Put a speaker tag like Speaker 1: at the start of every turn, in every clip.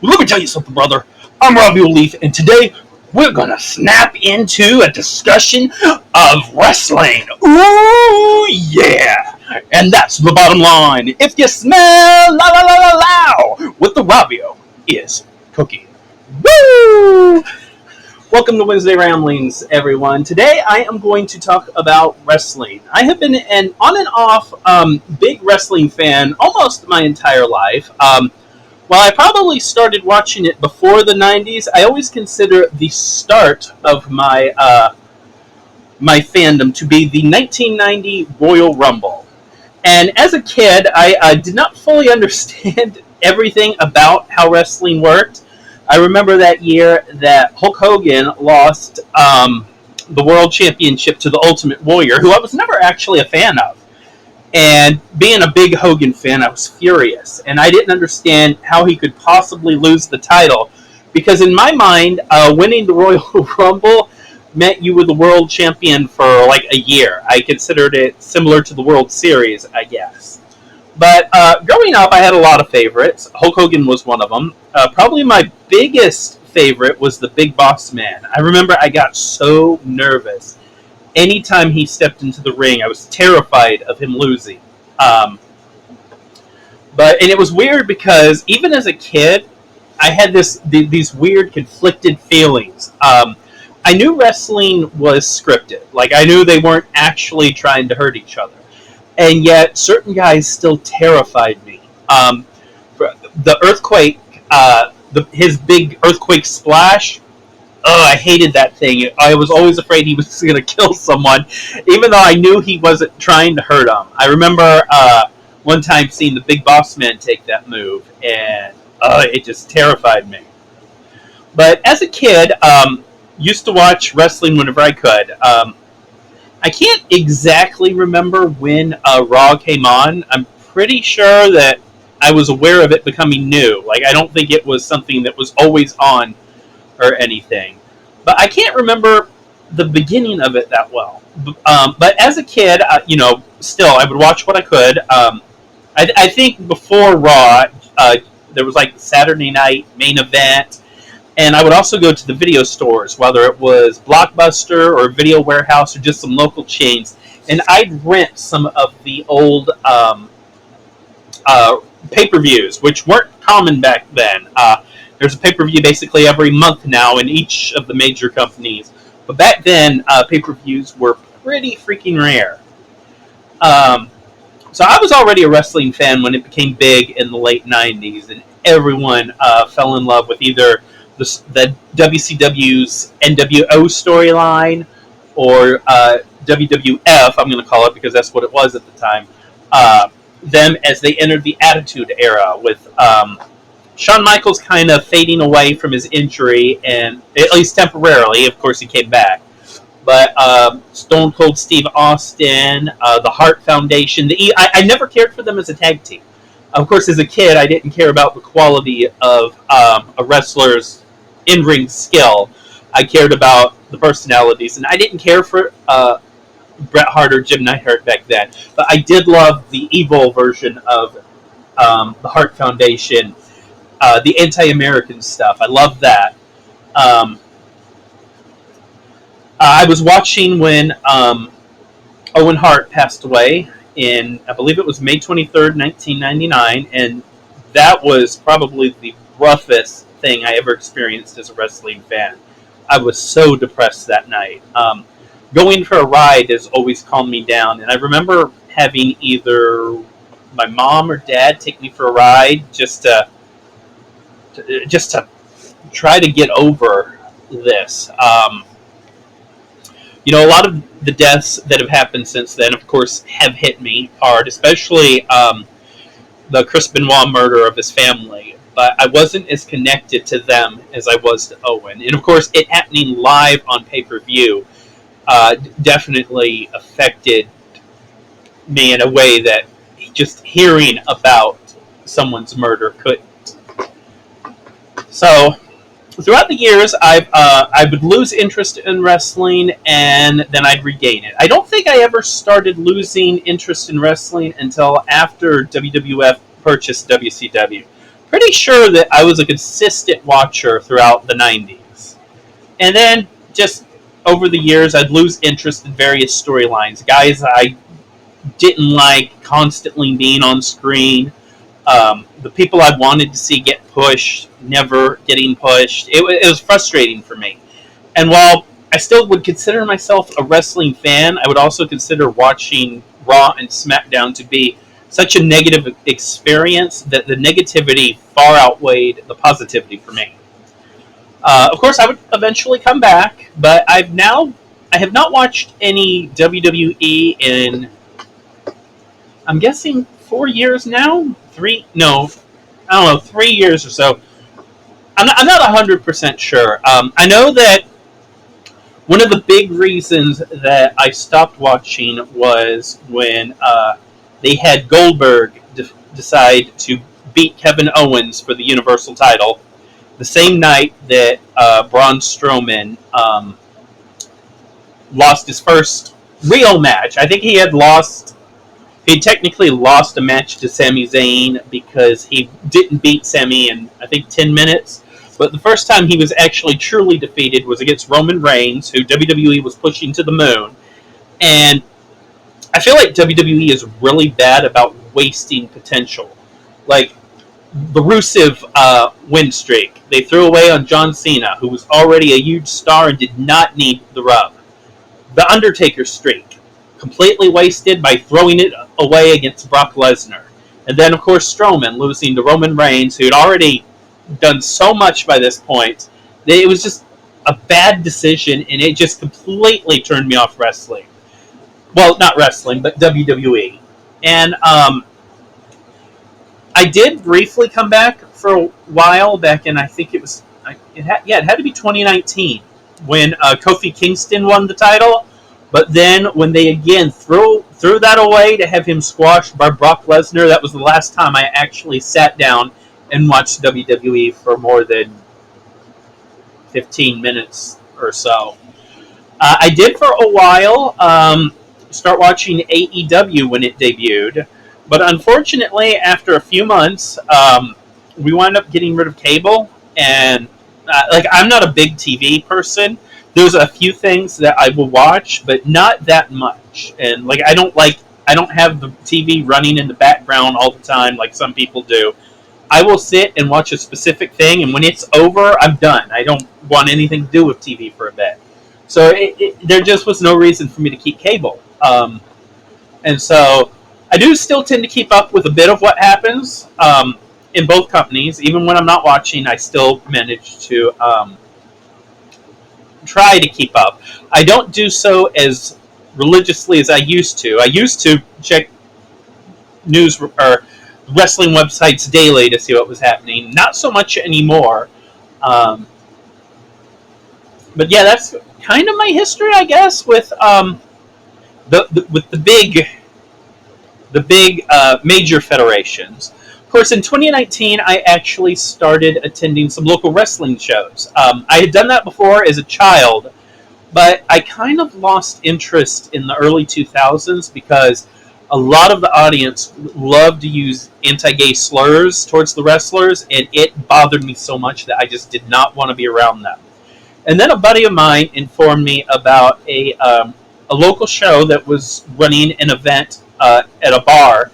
Speaker 1: Let me tell you something, brother. I'm Robbie O'Leaf, and today we're gonna snap into a discussion of wrestling. Ooh, yeah! And that's the bottom line. If you smell la la la la la, what the Robbio is cooking. Woo! Welcome to Wednesday Ramblings, everyone. Today I am going to talk about wrestling. I have been an on and off big wrestling fan almost my entire life. While I probably started watching it before the 90s, I always consider the start of my fandom to be the 1990 Royal Rumble. And as a kid, I did not fully understand everything about how wrestling worked. I remember that year that Hulk Hogan lost the World Championship to the Ultimate Warrior, who I was never actually a fan of. And being a big Hogan fan, I was furious. And I didn't understand how he could possibly lose the title. Because in my mind, winning the Royal Rumble meant you were the world champion for like a year. I considered it similar to the World Series, I guess. But growing up, I had a lot of favorites. Hulk Hogan was one of them. Probably my biggest favorite was the Big Boss Man. I remember I got so nervous. Anytime he stepped into the ring, I was terrified of him losing. And it was weird because even as a kid, I had these weird conflicted feelings. I knew wrestling was scripted. Like, I knew they weren't actually trying to hurt each other. And yet, certain guys still terrified me. The earthquake, his big earthquake splash, I hated that thing. I was always afraid he was going to kill someone, even though I knew he wasn't trying to hurt him. I remember one time seeing the Big Boss Man take that move, and it just terrified me. But as a kid, used to watch wrestling whenever I could. I can't exactly remember when Raw came on. I'm pretty sure that I was aware of it becoming new. Like, I don't think it was something that was always on or anything. But I can't remember the beginning of it that well. But as a kid, still, I would watch what I could. I think before Raw, there was like Saturday night main event, and I would also go to the video stores, whether it was Blockbuster or Video Warehouse or just some local chains, and I'd rent some of the old pay-per-views, which weren't common back then. There's a pay-per-view basically every month now in each of the major companies. But back then, pay-per-views were pretty freaking rare. So I was already a wrestling fan when it became big in the late 90s, and everyone fell in love with either the WCW's NWO storyline or WWF, I'm going to call it because that's what it was at the time, them as they entered the Attitude Era with Shawn Michaels kind of fading away from his injury, and at least temporarily. Of course, he came back. But Stone Cold Steve Austin, the Hart Foundation, I never cared for them as a tag team. Of course, as a kid, I didn't care about the quality of a wrestler's in-ring skill. I cared about the personalities, and I didn't care for Bret Hart or Jim Neidhart back then. But I did love the evil version of the Hart Foundation. The anti-American stuff. I love that. I was watching when Owen Hart passed away in, I believe it was May 23rd, 1999, and that was probably the roughest thing I ever experienced as a wrestling fan. I was so depressed that night. Going for a ride has always calmed me down, and I remember having either my mom or dad take me for a ride just to try to get over this. A lot of the deaths that have happened since then, of course, have hit me hard, especially the Chris Benoit murder of his family. But I wasn't as connected to them as I was to Owen. And, of course, it happening live on pay-per-view definitely affected me in a way that just hearing about someone's murder couldn't. So, throughout the years, I would lose interest in wrestling, and then I'd regain it. I don't think I ever started losing interest in wrestling until after WWF purchased WCW. pretty sure that I was a consistent watcher throughout the 90s. And then just over the years, I'd lose interest in various storylines. Guys I didn't like constantly being on screen. The people I wanted to see get pushed, never getting pushed. It was frustrating for me. And while I still would consider myself a wrestling fan, I would also consider watching Raw and SmackDown to be such a negative experience that the negativity far outweighed the positivity for me. Of course, I would eventually come back, but I have not watched any WWE in, I'm guessing, 4 years now. No, I don't know, 3 years or so. I'm not 100% sure. I know that one of the big reasons that I stopped watching was when they had Goldberg decide to beat Kevin Owens for the Universal title the same night that Braun Strowman lost his first real match. I think he technically lost a match to Sami Zayn because he didn't beat Sami in, I think, 10 minutes. But the first time he was actually truly defeated was against Roman Reigns, who WWE was pushing to the moon. And I feel like WWE is really bad about wasting potential. Like the Rusev win streak, they threw away on John Cena, who was already a huge star and did not need the rub. The Undertaker streak, completely wasted by throwing it away against Brock Lesnar. And then, of course, Strowman losing to Roman Reigns, who had already done so much by this point that it was just a bad decision, and it just completely turned me off wrestling. Well, not wrestling, but WWE. And I did briefly come back for a while back in, I think it was, it had to be 2019 when Kofi Kingston won the title. But then when they again threw that away to have him squashed by Brock Lesnar, that was the last time I actually sat down and watched WWE for more than 15 minutes or so. I did for a while start watching AEW when it debuted, but unfortunately, after a few months, we wound up getting rid of cable. And I'm not a big TV person. There's a few things that I will watch, but not that much. And I don't have the TV running in the background all the time like some people do. I will sit and watch a specific thing, and when it's over, I'm done. I don't want anything to do with TV for a bit. So there just was no reason for me to keep cable. And so I do still tend to keep up with a bit of what happens in both companies. Even when I'm not watching, I still manage to try to keep up. I don't do so as religiously as I used to. I used to check news or wrestling websites daily to see what was happening. Not so much anymore. But yeah, that's kind of my history, I guess, with the big major federations. Of course, in 2019, I actually started attending some local wrestling shows. I had done that before as a child, but I kind of lost interest in the early 2000s because a lot of the audience loved to use anti-gay slurs towards the wrestlers, and it bothered me so much that I just did not want to be around them. And then a buddy of mine informed me about a local show that was running an event at a bar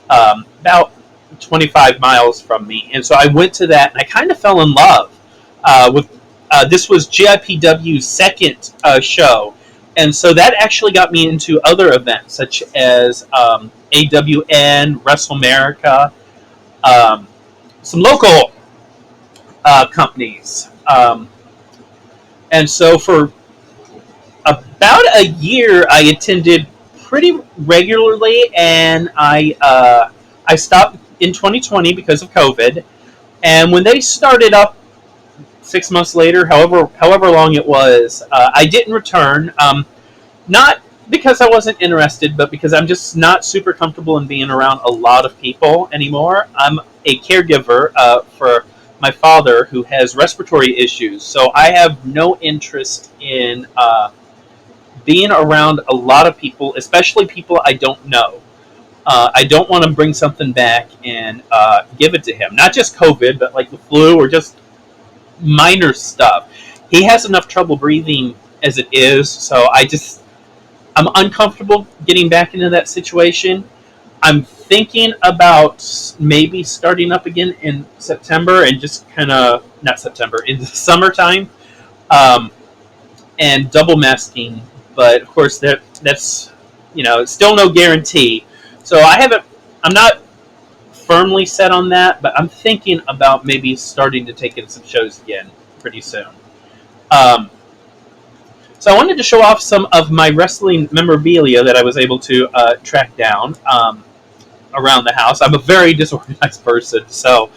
Speaker 1: about 25 miles from me. And so I went to that, and I kind of fell in love with this was GIPW's second show. And so that actually got me into other events, such as AWN, WrestleMerica, some local companies. And so for about a year, I attended pretty regularly, and I stopped in 2020 because of COVID. And when they started up 6 months later, however long it was, I didn't return. Not because I wasn't interested, but because I'm just not super comfortable in being around a lot of people anymore. I'm a caregiver for my father who has respiratory issues, so I have no interest in being around a lot of people, especially people I don't know. I don't want to bring something back and give it to him. Not just COVID, but like the flu or just minor stuff. He has enough trouble breathing as it is, so I'm uncomfortable getting back into that situation. I'm thinking about maybe starting up again in September and just kind of not September in the summertime, um, and double masking. But of course, that's it's still no guarantee. So I'm not firmly set on that, but I'm thinking about maybe starting to take in some shows again pretty soon. Um, so I wanted to show off some of my wrestling memorabilia that I was able to track down around the house. I'm a very disorganized person, so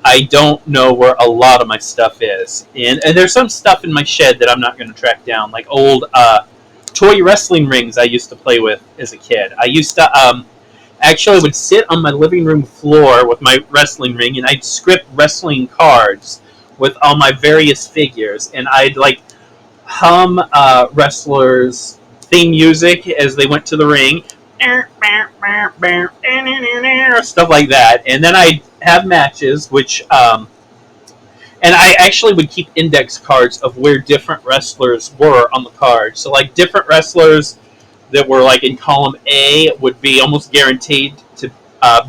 Speaker 1: I don't know where a lot of my stuff is. And there's some stuff in my shed that I'm not going to track down, like old toy wrestling rings I used to play with as a kid. I used to actually would sit on my living room floor with my wrestling ring, and I'd script wrestling cards with all my various figures, and I'd like hum wrestlers' theme music as they went to the ring, stuff like that. And then I'd have matches, and I actually would keep index cards of where different wrestlers were on the card. So like different wrestlers that were like in column A would be almost guaranteed to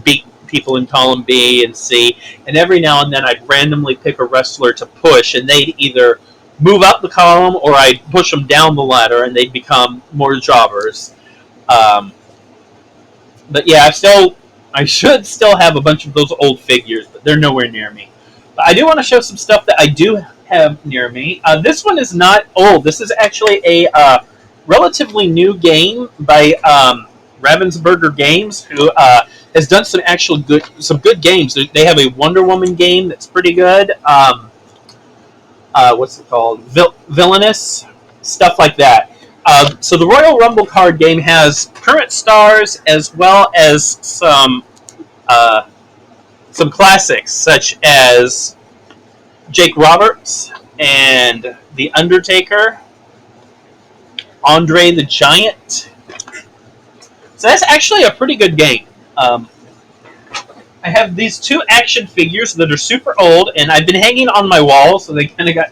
Speaker 1: beat people in column B and C. And every now and then I'd randomly pick a wrestler to push, and they'd either move up the column or I'd push them down the ladder and they'd become more jobbers. But yeah, I should still have a bunch of those old figures, but they're nowhere near me. But I do want to show some stuff that I do have near me. This one is not old. This is actually a relatively new game by Ravensburger Games, who has done some good games. They have a Wonder Woman game that's pretty good. What's it called? Villainous, stuff like that. So the Royal Rumble card game has current stars as well as some classics such as Jake Roberts and The Undertaker, Andre the Giant. So that's actually a pretty good game. I have these two action figures that are super old, and I've been hanging on my wall, so they kind of got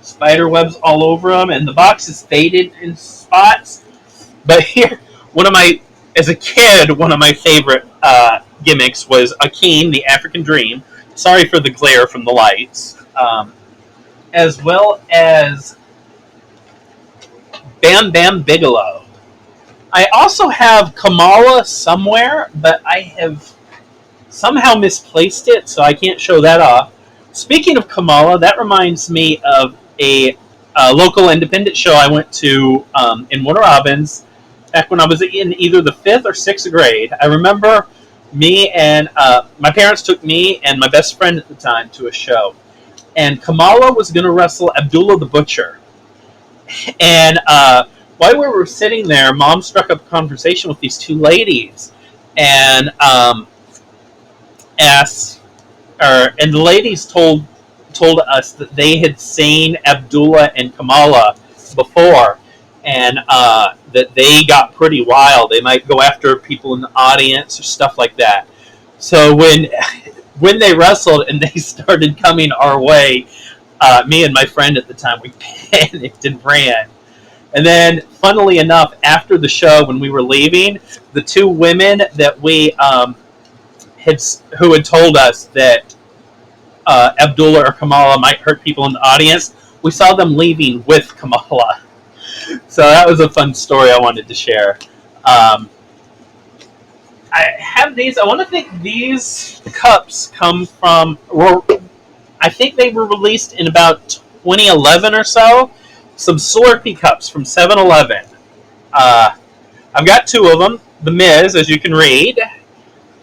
Speaker 1: spider webs all over them, and the box is faded in spots. But here, as a kid, one of my favorite gimmicks was Akeem, the African Dream. Sorry for the glare from the lights. As well as Bam Bam Bigelow. I also have Kamala somewhere, but I have somehow misplaced it, so I can't show that off. Speaking of Kamala, that reminds me of a local independent show I went to in Warner Robins back when I was in either the 5th or 6th grade. I remember me and my parents took me and my best friend at the time to a show, and Kamala was going to wrestle Abdullah the Butcher. And while we were sitting there, Mom struck up a conversation with these two ladies, and and the ladies told us that they had seen Abdullah and Kamala before, and that they got pretty wild. They might go after people in the audience or stuff like that. So when they wrestled and they started coming our way, me and my friend at the time, we panicked and ran. And then, funnily enough, after the show, when we were leaving, the two women that we who had told us that Abdullah or Kamala might hurt people in the audience, we saw them leaving with Kamala. So that was a fun story I wanted to share. I have these. I want to think these cups come from. I think they were released in about 2011 or so. Some Slurpee cups from 7-Eleven. I've got two of them. The Miz, as you can read,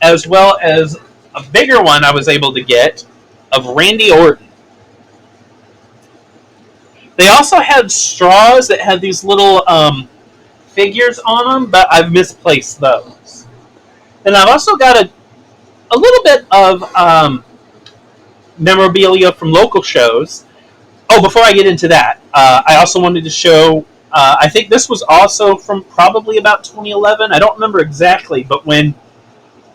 Speaker 1: as well as a bigger one I was able to get of Randy Orton. They also had straws that had these little figures on them, but I've misplaced those. And I've also got a little bit of memorabilia from local shows. Oh, before I get into that, I also wanted to show I think this was also from probably about 2011. I don't remember exactly, but when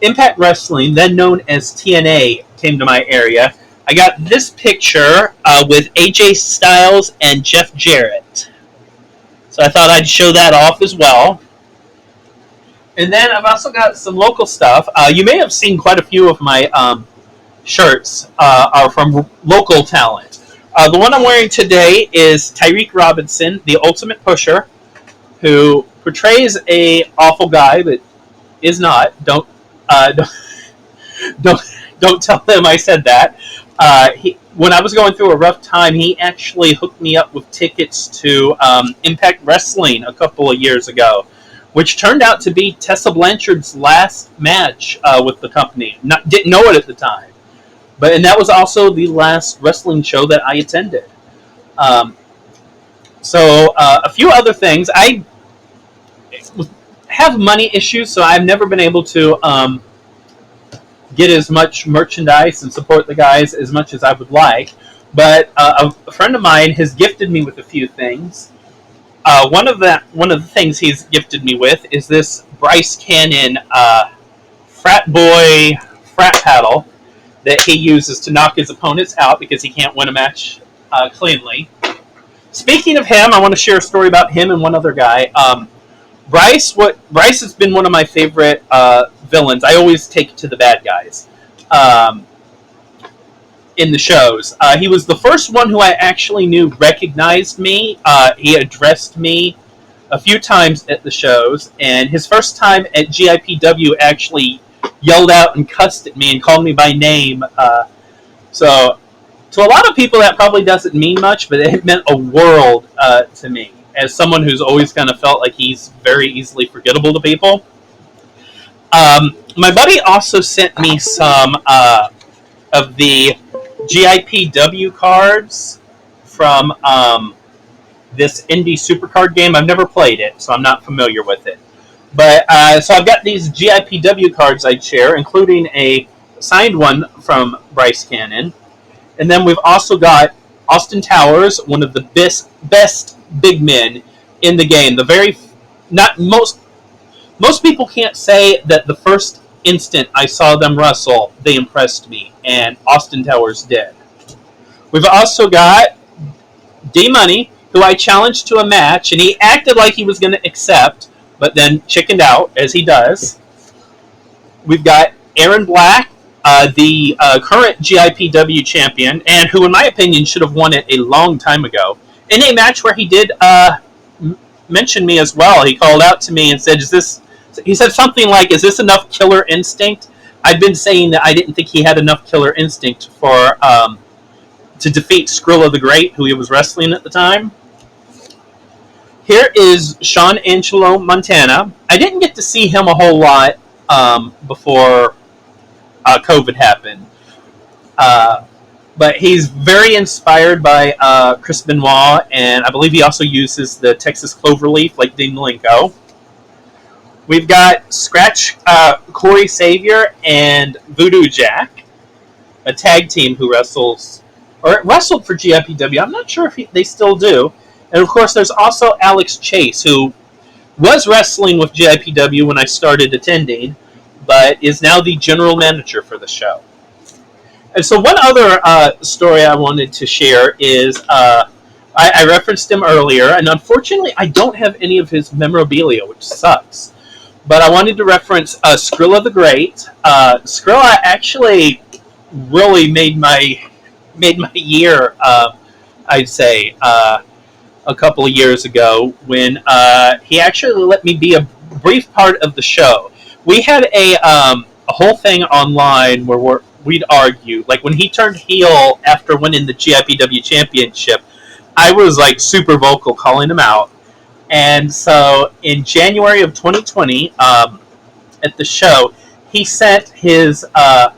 Speaker 1: Impact Wrestling, then known as TNA, came to my area, I got this picture with AJ Styles and Jeff Jarrett. So I thought I'd show that off as well. And then I've also got some local stuff. You may have seen quite a few of my shirts are from local talent. The one I'm wearing today is Tyreek Robinson, the Ultimate Pusher, who portrays a awful guy, but is not. Don't tell him I said that. When I was going through a rough time, he actually hooked me up with tickets to Impact Wrestling a couple of years ago, which turned out to be Tessa Blanchard's last match with the company. Didn't know it at the time. And that was also the last wrestling show that I attended. A few other things. I have money issues, so I've never been able to get as much merchandise and support the guys as much as I would like. But a friend of mine has gifted me with a few things. One of the things he's gifted me with is this Bryce Cannon frat paddle that he uses to knock his opponents out because he can't win a match cleanly. Speaking of him, I want to share a story about him and one other guy. Bryce has been one of my favorite villains. I always take to the bad guys in the shows. He was the first one who I actually knew recognized me. He addressed me a few times at the shows, and his first time at GIPW actually yelled out and cussed at me and called me by name. So to a lot of people that probably doesn't mean much, but it meant a world to me as someone who's always kind of felt like he's very easily forgettable to people. My buddy also sent me some of the GIPW cards from this indie supercard game. I've never played it, so I'm not familiar with it. But so I've got these GIPW cards I'd share, including a signed one from Bryce Cannon. And then we've also got Austin Towers, one of the best big men in the game. Most people can't say that the first instant I saw them wrestle, they impressed me, and Austin Towers did. We've also got D-Money, who I challenged to a match, and he acted like he was going to accept, but then chickened out, as he does. We've got Aaron Black, the current GIPW champion, and who, in my opinion, should have won it a long time ago, in a match where he did mention me as well. He called out to me and said, he said something like, "Is this enough killer instinct?" I'd been saying that I didn't think he had enough killer instinct to defeat Skrilla the Great, who he was wrestling at the time. Here is Sean Angelo Montana. I didn't get to see him a whole lot before COVID happened. But he's very inspired by Chris Benoit, and I believe he also uses the Texas Cloverleaf like Dean Malenko. We've got Scratch Corey Savior and Voodoo Jack, a tag team who wrestled for GIPW. I'm not sure if they still do. And of course, there's also Alex Chase, who was wrestling with GIPW when I started attending, but is now the general manager for the show. And so one other story I wanted to share is I referenced him earlier, and unfortunately I don't have any of his memorabilia, which sucks. But I wanted to reference Skrilla the Great. Skrilla actually really made my year, I'd say, a couple of years ago when he actually let me be a brief part of the show. We had a whole thing online where we'd argue. Like when he turned heel after winning the GIPW championship, I was like super vocal calling him out. And so in January of 2020, at the show, he sent his I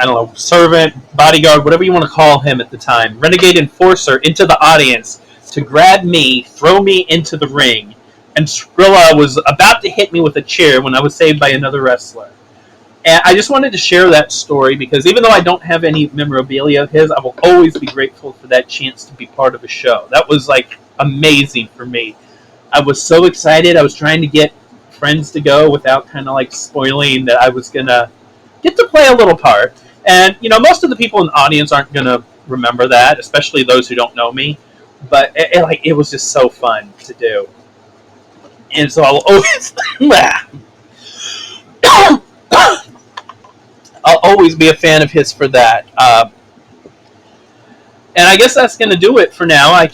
Speaker 1: don't know, servant, bodyguard, whatever you want to call him at the time, renegade enforcer, into the audience to grab me, throw me into the ring, and Skrilla was about to hit me with a chair when I was saved by another wrestler. And I just wanted to share that story because even though I don't have any memorabilia of his, I will always be grateful for that chance to be part of a show. That was like amazing for me. I was so excited. I was trying to get friends to go without kind of like spoiling that I was gonna get to play a little part. And most of the people in the audience aren't gonna remember that, especially those who don't know me. But it was just so fun to do, and so I'll always I'll always be a fan of his for that. And I guess that's going to do it for now. I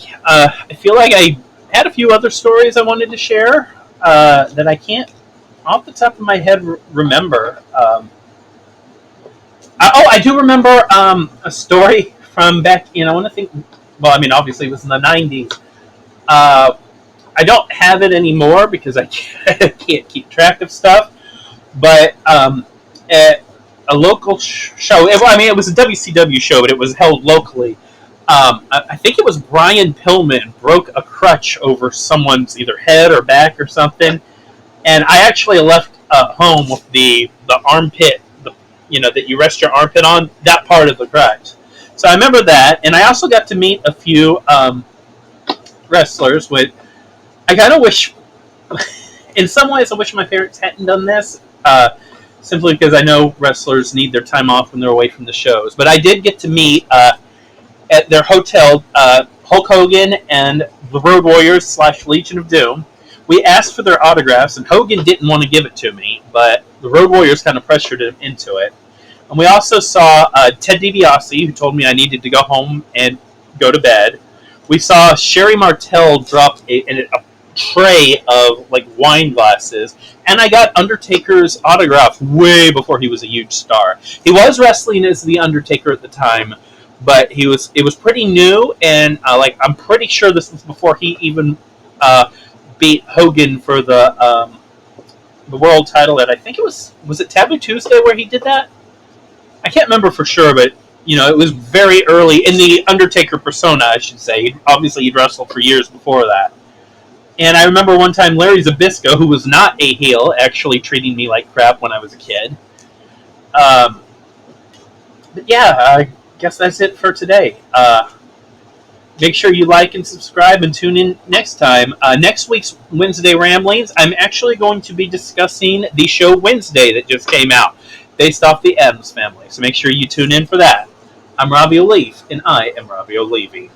Speaker 1: feel like I had a few other stories I wanted to share that I can't, off the top of my head, remember. I do remember a story from back. I want to think. Well, I mean, obviously, it was in the '90s. I don't have it anymore because I can't keep track of stuff. But at a local show, it was a WCW show, but it was held locally. I think it was Brian Pillman broke a crutch over someone's either head or back or something, and I actually left home with the armpit, that you rest your armpit on, that part of the crutch. So I remember that, and I also got to meet a few wrestlers. I kind of wish, in some ways, I wish my parents hadn't done this. Simply because I know wrestlers need their time off when they're away from the shows. But I did get to meet at their hotel Hulk Hogan and the Road Warriors / Legion of Doom. We asked for their autographs, and Hogan didn't want to give it to me, but the Road Warriors kind of pressured him into it. And we also saw Ted DiBiase, who told me I needed to go home and go to bed. We saw Sherry Martel drop a tray of like wine glasses, and I got Undertaker's autograph way before he was a huge star. He was wrestling as the Undertaker at the time, but it was pretty new, and I'm pretty sure this was before he even beat Hogan for the world title. And I think it was it Taboo Tuesday where he did that. I can't remember for sure, but it was very early in the Undertaker persona, I should say. Obviously, he'd wrestled for years before that. And I remember one time Larry Zbyszko, who was not a heel, actually treating me like crap when I was a kid. But yeah, I guess that's it for today. Make sure you like and subscribe and tune in next time. Next week's Wednesday Ramblings, I'm actually going to be discussing the show Wednesday that just came out, based off the Addams Family. So make sure you tune in for that. I'm Robbie O'Leaf, and I am Robbie O'Levy.